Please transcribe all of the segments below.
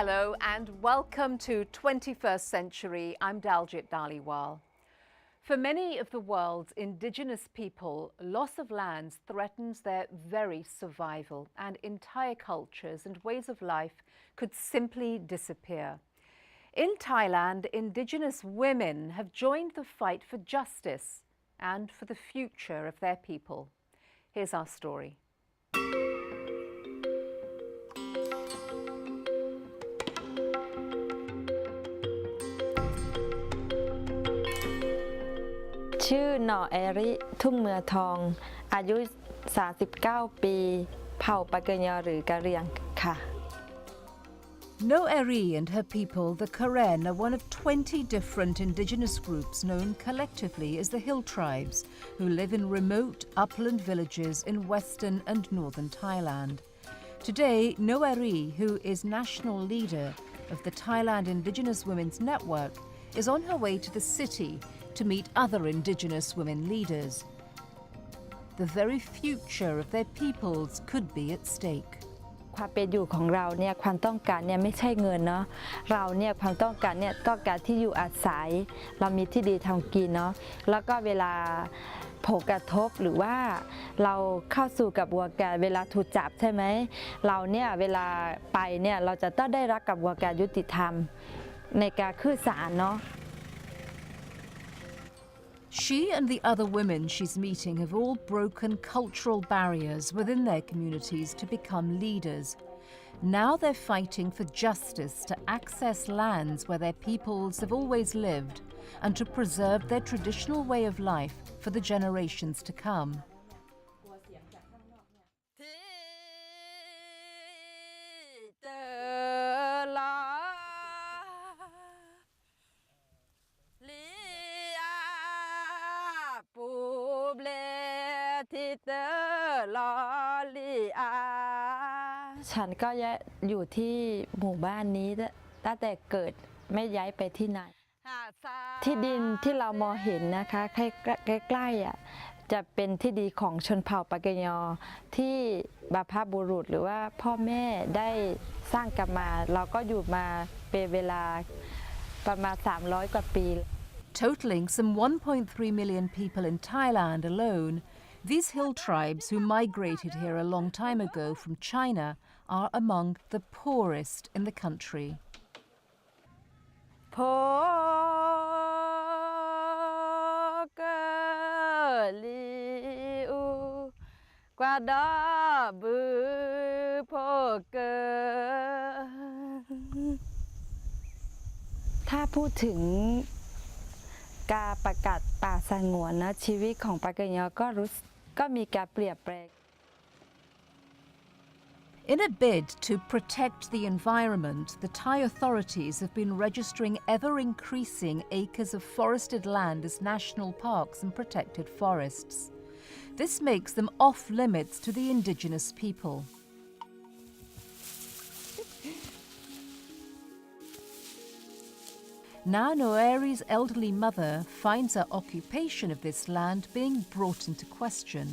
Hello and welcome to 21st Century. I'm Daljit Dhaliwal. For many of the world's indigenous people, loss of lands threatens their very survival, and entire cultures and ways of life could simply disappear. In Thailand, indigenous women have joined the fight for justice and for the future of their people. Here's our story.ชื่อหน่อแอริทุ่งเมือทองอายุ39ปีเผ่าปากเกยอหรือกะเหรี่ยงค่ะ No Eri and her people, the Karen, are one of 20 different indigenous groups known collectively as the Hill Tribes, who live in remote upland villages in western and northern Thailand. Today, No Eri, who is national leader of the Thailand Indigenous Women's Network, is on her way to the city to meet other indigenous women leaders. The very future of their peoples could be at stake. ความเป็นอยู่ของเราเนี่ยความต้องการเนี่ยไม่ใช่เงินเนาะเราเนี่ยความต้องการเนี่ยต้องการที่อยู่อาศัยเรามีที่ดีทำกินเนาะแล้วก็เวลาผลกระทบหรือว่าเราเข้าสู่กระบวนการเวลาถูกจับใช่ไหมเราเนี่ยเวลาไปเนี่ยเราจะต้องได้รับกระบวนการยุติธรรมในการขึ้นศาลเนาะShe and the other women she's meeting have all broken cultural barriers within their communities to become leaders. Now they're fighting for justice to access lands where their peoples have always lived and to preserve their traditional way of life for the generations to come.ฉันก็อยู่ที่หมู่บ้านนี้ตั้งแต่เกิดไม่ย้ายไปที่ไหนที่ดินที่เรามองเห็นนะคะใกล้ๆจะเป็นที่ดินของชนเผ่าปากเกยอที่บรรพบุรุษหรือว่าพ่อแม่ได้สร้างกันมาเราก็อยู่มาเป็นเวลาประมาณ300กว่าปี Totaling some 1.3 million people in Thailand alone, these hill tribes who migrated here a long time ago from China are among the poorest in the country.ถ้าพูดถึงการประกาศป่าสงวนนะชีวิตของปากเกยอก็มีการเปลี่ยนแปลง In a bid to protect the environment, the Thai authorities have been registering ever-increasing acres of forested land as national parks and protected forests. This makes them off-limits to the indigenous people. Now Noeri's elderly mother finds her occupation of this land being brought into question.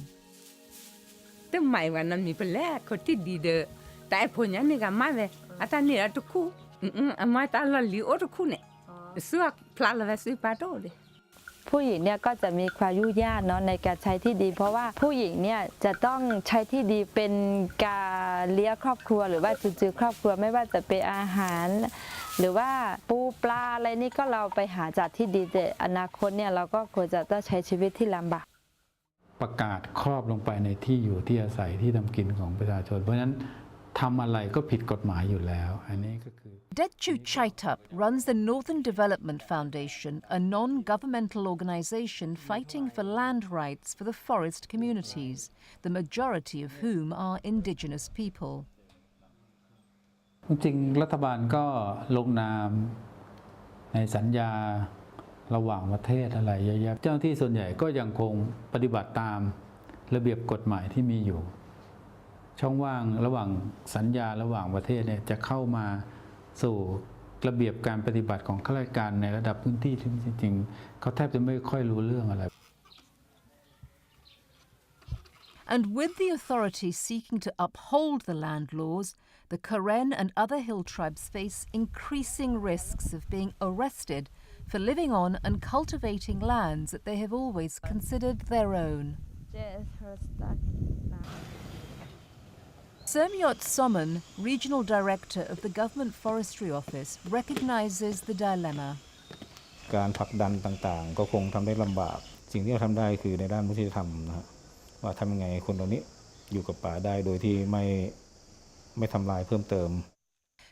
แต่หมายว่านั้นมีเป็นแรกคนที่ดีเด้อแต่ผลยังนี่ก็มาเลยอาตานี่ละทุกคู่มาตาละลิโอทุกคู่เนี่ยเสื้อพลาละซื้อปลาโตเลยผู้หญิงเนี่ยก็จะมีความยุ่งยากเนาะในการใช้ที่ดินเพราะว่าผู้หญิงเนี่ยจะต้องใช้ที่ดินเป็นการเลี้ยงครอบครัวหรือว่าจุนเจือครอบครัวไม่ว่าจะเป็นอาหารหรือว่าปูปลาอะไรนี่ก็เราไปหาจากที่ดินแต่อนาคตเนี่ยเราก็ควรจะต้องใช้ชีวิตที่ลำบากประกาศครอบลงไปในที่อยู่ที่อาศัยที่ทำกินของประชาชนเพราะฉะนั้นทำอะไรก็ผิดกฎหมายอยู่แล้วอันนี้ก็คือDetchu Chaitup runs the Northern Development Foundation, a non-governmental organization fighting for land rights for the forest communities, the majority of whom are indigenous people. จริงรัฐบาลก็ลงนามในสัญญาระหว่างประเทศอะไรเยอะๆเจ้าหน้าที่ส่วนใหญ่ก็ยังคงปฏิบัติตามระเบียบกฎหมายที่มีอยู่ช่องว่างระหว่างสัญญาระหว่างประเทศเนี่ยจะเข้ามาสู่ระเบียบการปฏิบัติของข้าราชการในระดับพื้นที่ที่จริงๆเขาแทบจะไม่ค่อยรู้เรื่องอะไร And with the authorities seeking to uphold the land laws, the Karen and other hill tribes face increasing risks of being arrested for living on and cultivating lands that they have always considered their own. Sermiot Somon, Regional Director of the Government Forestry Office, recognizes the dilemma. การผลักดันต่างๆก็คงทำได้ลำบากสิ่งที่เราทำได้คือในด้านมนุษยธรรมนะฮะว่าทำยังไงคนเหล่านี้อยู่กับป่าได้โดยที่ไม่ทำลายเพิ่มเติม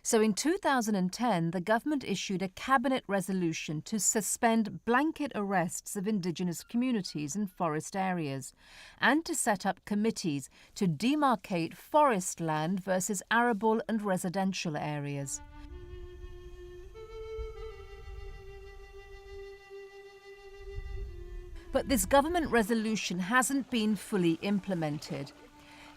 So in 2010, the government issued a cabinet resolution to suspend blanket arrests of indigenous communities in forest areas and to set up committees to demarcate forest land versus arable and residential areas. But this government resolution hasn't been fully implemented.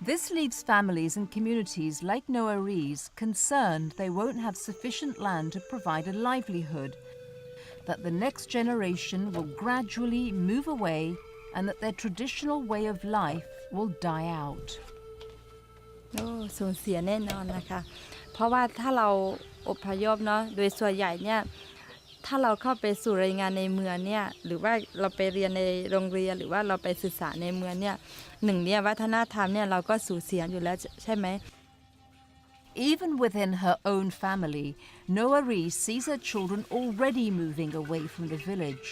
This leaves families and communities like Noah Rees concerned they won't have sufficient land to provide a livelihood, that the next generation will gradually move away and that their traditional way of life will die out. สูญเสียแน่นอนนะคะเพราะว่าถ้าเราอพยพเนาะโดยส่วนใหญ่เนี่ยถ้าเราเข้าไปสู่รายงานในเมืองเนี่ยหรือว่าเราไปเรียนในโรงเรียนหรือว่าเราไปศึกษาในเมืองเนี่ยหนึ่งเนี่ยวัฒนธรรมเนี่ยเราก็สูญเสียอยู่แล้วใช่ไหม Even within her own family, Noah Rees sees her children already moving away from the village.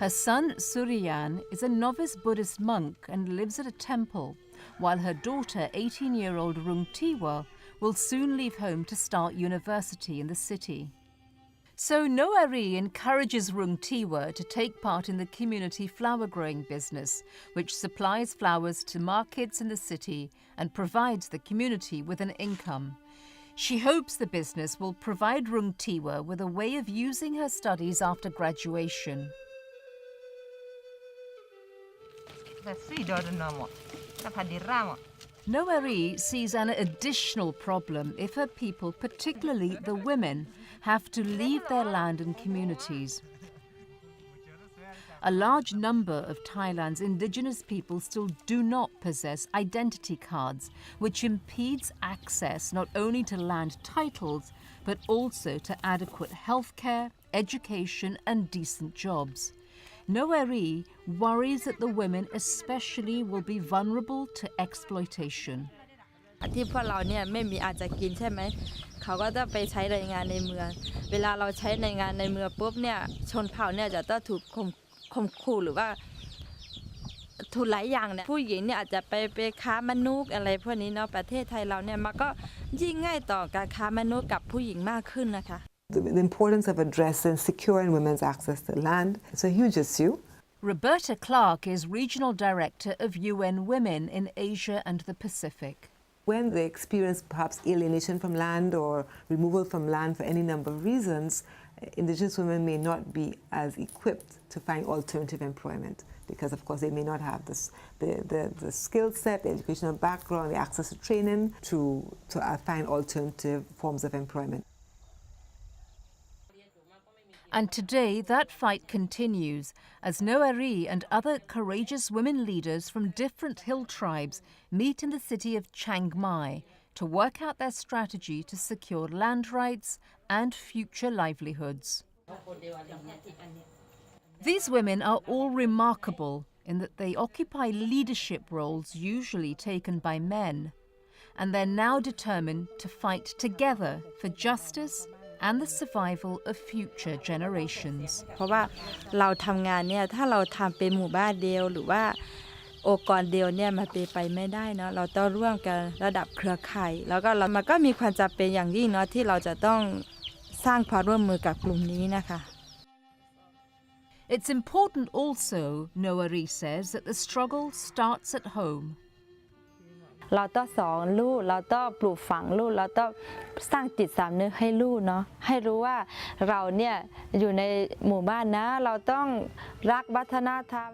Her son Suryan is a novice Buddhist monk and lives at a temple, while her daughter, 18-year-old Rungtiwa, will soon leave home to start university in the city. So Noah Rees encourages Rungtiwa to take part in the community flower growing business, which supplies flowers to markets in the city and provides the community with an income. She hopes the business will provide Rungtiwa with a way of using her studies after graduation. Noah Rees sees an additional problem if her people, particularly the women, have to leave their land and communities. A large number of Thailand's indigenous people still do not possess identity cards, which impedes access not only to land titles, but also to adequate healthcare, education and decent jobs. Noah Rees worries that the women especially will be vulnerable to exploitation. ที่พวกเราเนี่ยไม่มีอาจจะกินใช่ไหมเขาก็จะไปใช้แรงงานในเมืองเวลาเราใช้แรงงานในเมืองปุ๊บเนี่ยชนเผ่าเนี่ยจะต้องถูกข่มขู่หรือว่าถูกหลายอย่างเนี่ยผู้หญิงเนี่ยอาจจะไปค้ามนุษย์อะไรพวกนี้เนาะประเทศไทยเราเนี่ยมันก็ยิ่งง่ายต่อการค้ามนุษย์กับผู้หญิงมากขึ้นนะคะ The importance of addressing securing women's access to land is a huge issue. Roberta Clark is Regional Director of UN Women in Asia and the Pacific. When they experience perhaps alienation from land or removal from land for any number of reasons, indigenous women may not be as equipped to find alternative employment because, of course, they may not have the skill set, the educational background, the access to training to find alternative forms of employment. And today that fight continues as Noah Rees and other courageous women leaders from different hill tribes meet in the city of Chiang Mai to work out their strategy to secure land rights and future livelihoods. These women are all remarkable in that they occupy leadership roles usually taken by men, and they're now determined to fight together for justice and the survival of future generations. เพราะว่าเราทำงานเนี่ยถ้าเราทำเป็นหมู่บ้านเดียวหรือว่าองค์กรเดียวเนี่ยมันเป็นไปไม่ได้เนาะเราต้องร่วมกันระดับเครือข่ายแล้วก็มันก็มีความจำเป็นอย่างยิ่งเนาะที่เราจะต้องสร้างความร่วมมือกับกลุ่มนี้นะคะ It's important also, Noah Rees says, that the struggle starts at home. เราต้องสอนลูกเราต้องปลูกฝังลูกเราต้องสร้างจิตสำนึกให้ลูกเนาะให้รู้ว่าเราเนี่ยอยู่ในหมู่บ้านนะเราต้องรักวัฒนธรรม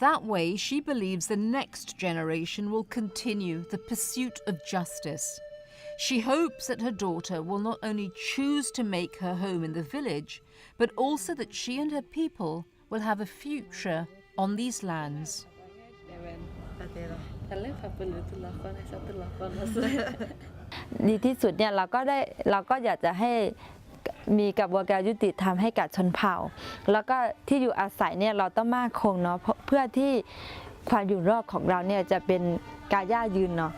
That way, she believes the next generation will continue the pursuit of justice. She hopes that her daughter will not only choose to make her home in the village, but also that she and her people will have a future on these lands. ดีที่สุดเนี่ยเราก็อยากจะให้มีกระบวนการยุติธรรมให้กับชนเผ่าแล้วก็ที่อยู่อาศัยเนี่ยเราต้องมั่นคงเนาะเพื่อที่ความอยู่รอดของเราเนี่ยจะเป็นการยั่งยืนเนาะ